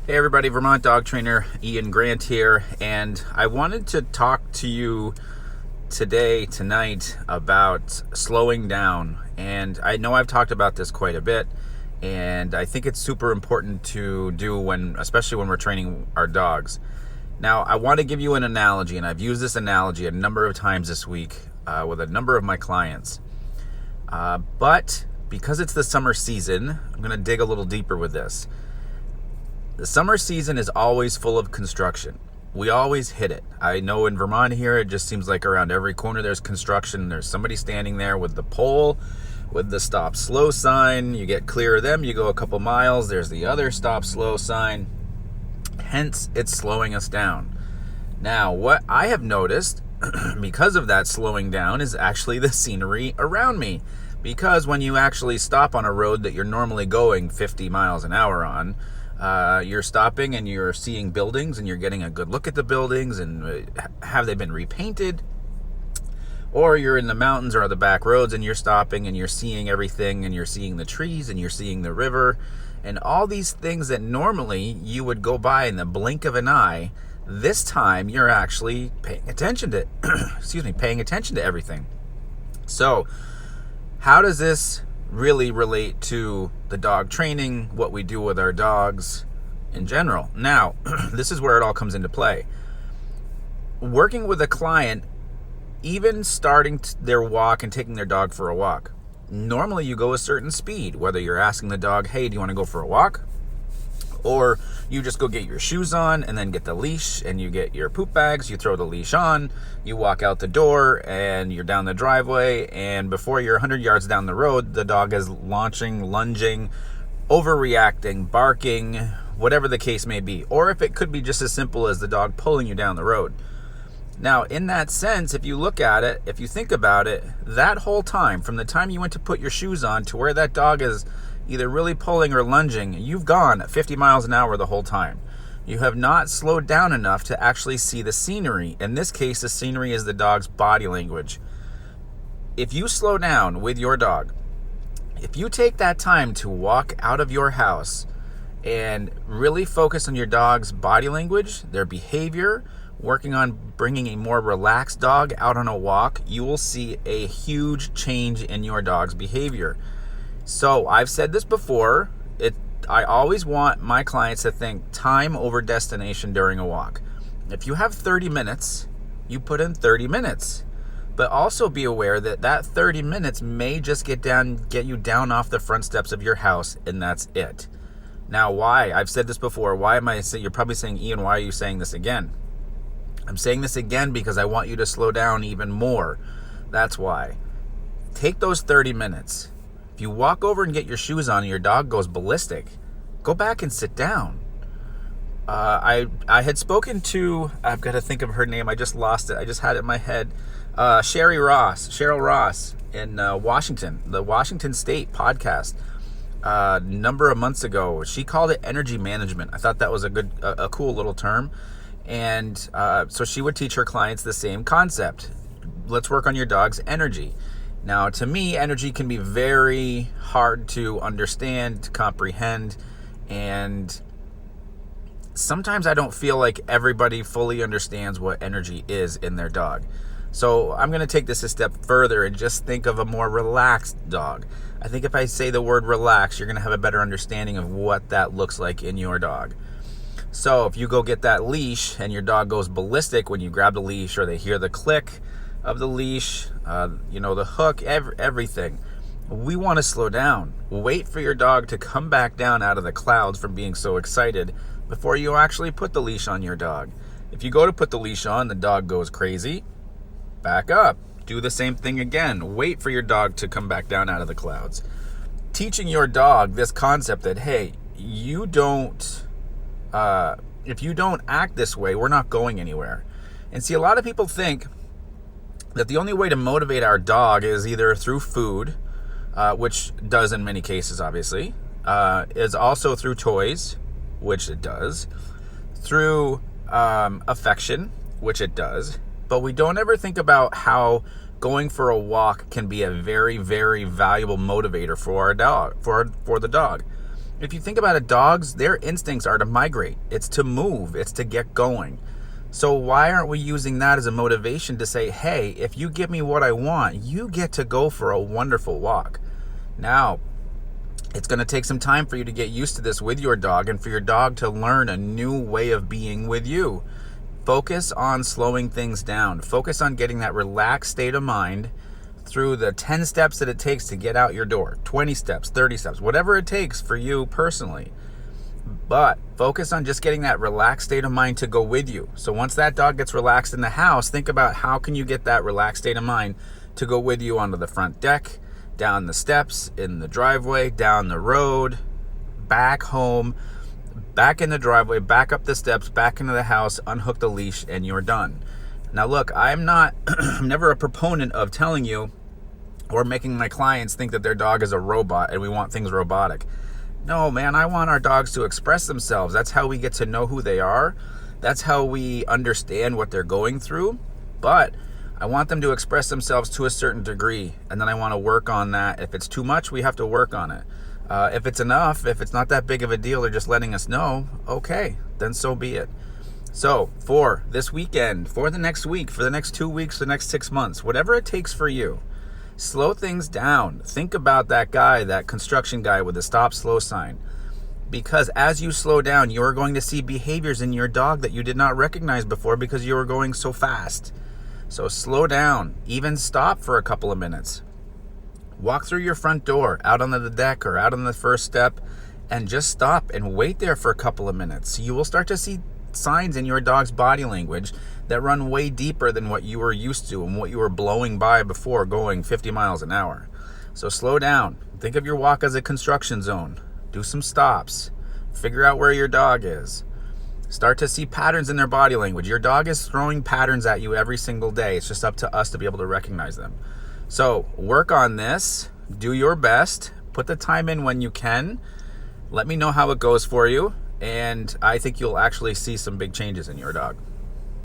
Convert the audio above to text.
Hey everybody, Vermont dog trainer Ian Grant here, and I wanted to talk to you tonight about slowing down. And I know I've talked about this quite a bit, and I think it's super important to do especially when we're training our dogs. Now, I want to give you an analogy, and I've used this analogy a number of times this week with a number of my clients. But because it's the summer season, I'm going to dig a little deeper with this. The summer season is always full of construction. We always hit it. I know in Vermont here, it just seems like around every corner there's construction. There's somebody standing there with the pole, with the stop slow sign. You get clear of them, you go a couple miles, there's the other stop slow sign. Hence, it's slowing us down. Now, what I have noticed because of that slowing down is actually the scenery around me. Because when you actually stop on a road that you're normally going 50 miles an hour on, you're stopping and you're seeing buildings and you're getting a good look at the buildings and have they been repainted? Or you're in the mountains or the back roads and you're stopping and you're seeing everything and you're seeing the trees and you're seeing the river and all these things that normally you would go by in the blink of an eye. This time you're actually paying attention to paying attention to everything. So how does this really relate to the dog training, what we do with our dogs in general? Now, this is where it all comes into play. Working with a client, even starting their walk and taking their dog for a walk, normally you go a certain speed, whether you're asking the dog, hey, do you want to go for a walk? Or you just go get your shoes on and then get the leash and you get your poop bags, you throw the leash on, you walk out the door and you're down the driveway, and before you're 100 yards down the road, the dog is launching, lunging, overreacting, barking, whatever the case may be. Or if it could be just as simple as the dog pulling you down the road. Now, in that sense, if you look at it, if you think about it, that whole time, from the time you went to put your shoes on to where that dog is either really pulling or lunging, you've gone 50 miles an hour the whole time. You have not slowed down enough to actually see the scenery. In this case, the scenery is the dog's body language. If you slow down with your dog, if you take that time to walk out of your house and really focus on your dog's body language, their behavior, working on bringing a more relaxed dog out on a walk, you will see a huge change in your dog's behavior. So I've said this before, I always want my clients to think time over destination during a walk. If you have 30 minutes, you put in 30 minutes. But also be aware that 30 minutes may just get you down off the front steps of your house, and that's it. Now, why? I've said this before. Why am I saying? You're probably saying, Ian, why are you saying this again? I'm saying this again because I want you to slow down even more. That's why. Take those 30 minutes. If you walk over and get your shoes on and your dog goes ballistic, go back and sit down. I had spoken to, I've got to think of her name. I just lost it. I just had it in my head. Cheryl Ross in Washington, the Washington State podcast. A number of months ago, she called it energy management. I thought that was a cool little term. And so she would teach her clients the same concept. Let's work on your dog's energy. Now, to me, energy can be very hard to understand, to comprehend, and sometimes I don't feel like everybody fully understands what energy is in their dog. So I'm going to take this a step further and just think of a more relaxed dog. I think if I say the word relax, you're going to have a better understanding of what that looks like in your dog. So if you go get that leash and your dog goes ballistic when you grab the leash, or they hear the click of the leash, the hook, everything, we want to slow down. Wait for your dog to come back down out of the clouds from being so excited before you actually put the leash on your dog. If you go to put the leash on, the dog goes crazy, back up. Do the same thing again. Wait for your dog to come back down out of the clouds. Teaching your dog this concept that, hey, if you don't act this way, we're not going anywhere. And see, a lot of people think that the only way to motivate our dog is either through food, which does in many cases, obviously, is also through toys, which it does, through affection, which it does, but we don't ever think about how going for a walk can be a very, very valuable motivator for our dog, for the dog. If you think about it, dogs, their instincts are to migrate. It's to move. It's to get going. So why aren't we using that as a motivation to say, hey, if you give me what I want, you get to go for a wonderful walk. Now, it's going to take some time for you to get used to this with your dog and for your dog to learn a new way of being with you. Focus on slowing things down. Focus on getting that relaxed state of mind through the 10 steps that it takes to get out your door, 20 steps, 30 steps, whatever it takes for you personally. But focus on just getting that relaxed state of mind to go with you. So once that dog gets relaxed in the house, think about how can you get that relaxed state of mind to go with you onto the front deck, down the steps, in the driveway, down the road, back home, back in the driveway, back up the steps, back into the house, unhook the leash, and you're done. Now look, I'm never a proponent of telling you or making my clients think that their dog is a robot and we want things robotic. No, man, I want our dogs to express themselves. That's how we get to know who they are. That's how we understand what they're going through. But I want them to express themselves to a certain degree, and then I want to work on that. If it's too much, we have to work on it. If it's enough, if it's not that big of a deal, they're just letting us know, okay, then so be it. So for this weekend, for the next week, for the next 2 weeks, the next 6 months, whatever it takes for you, slow things down. Think about that guy, that construction guy with the stop slow sign. Because as you slow down, you're going to see behaviors in your dog that you did not recognize before because you were going so fast. So slow down, even stop for a couple of minutes. Walk through your front door, out onto the deck or out on the first step, and just stop and wait there for a couple of minutes. You will start to see signs in your dog's body language that run way deeper than what you were used to and what you were blowing by before going 50 miles an hour. So slow down. Think of your walk as a construction zone. Do some stops. Figure out where your dog is. Start to see patterns in their body language. Your dog is throwing patterns at you every single day. It's just up to us to be able to recognize them. So work on this. Do your best. Put the time in when you can. Let me know how it goes for you. And I think you'll actually see some big changes in your dog.